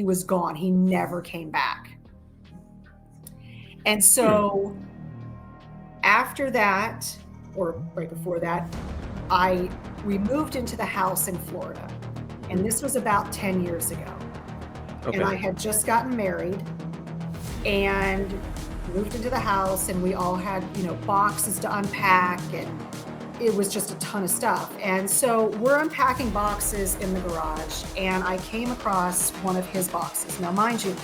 he was gone. He never came back. And so after that, or right before that, we moved into the house in Florida. And this was about 10 years ago. And I Okay. had just gotten married and moved into the house, and we all had, boxes to unpack, and it was just a ton of stuff. And so we're unpacking boxes in the garage, and I came across one of his boxes. Now, mind you,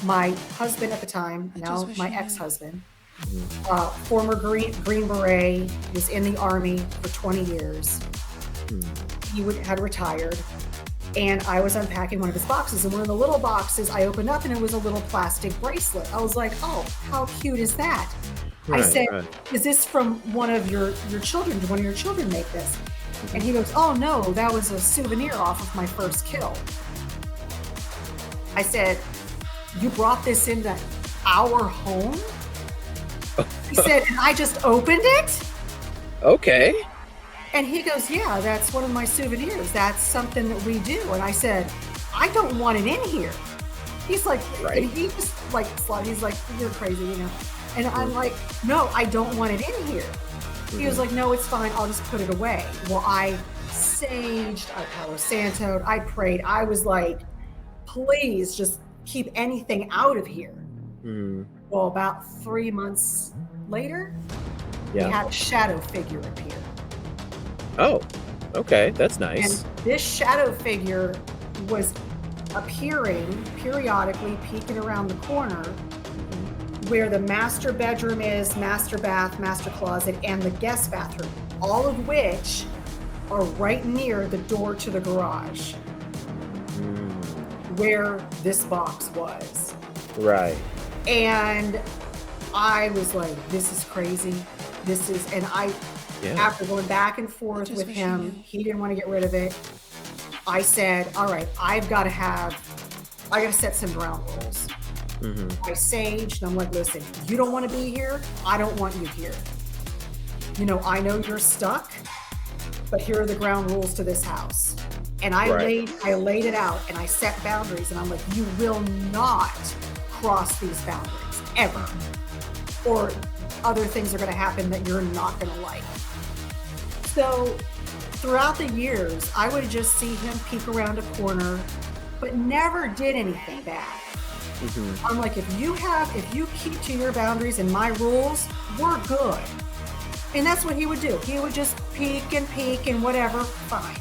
my husband at the time, now my ex-husband, Mhm. former Green Beret, was in the Army for 20 years. Hmm. Had retired, and I was unpacking one of his boxes, and one of the little boxes I opened up, and it was a little plastic bracelet. I was like, "Oh, how cute is that?" I Right, said, right. "Is this from one of your children? Did one of your children make this?" And Mhm. he goes, "Oh, no, that was a souvenir off of my first kill." I said, "You brought this into our home?" He said, "And I just opened it?" Okay. And he goes, "Yeah, that's one of my souvenirs. That's something that we do." And I said, "I don't want it in here." He's like, and Right. he just like, he's like, "You're crazy." And I'm Mhm. like, "No, I don't want it in here." He was Mhm. like, "No, it's fine. I'll just put it away." Well, I saged, I Palo Santo'd, I prayed. I was like, "Please just keep anything out of here." Mhm. Well, about 3 months later, we Yeah. had a shadow figure appear. Oh, okay, that's And nice. this shadow figure was appearing periodically, peeking around the corner Mhm. where the master bedroom is, master bath, master closet, and the guest bathroom, all of which are right near the door to the garage Mm. where this box was. Right. And I was like, "This is crazy. And Yeah. after going back and forth with him, he didn't want to get rid of it. I said, "All right, I got to set some ground rules." Mhm. I saged, and I'm like, "Listen, you don't want to be here. I don't want you here. I know you're stuck, but here are the ground rules to this house." And Right. I laid it out, and I set boundaries, and I'm like, "You will not cross these boundaries ever, or other things are going to happen that you're not going to like." So throughout the years, I would just see him peek around a corner, but never did anything bad. Mhm. I'm like, if you keep to your boundaries and my rules, we're good. And that's what he would do. He would just peek and whatever, fine.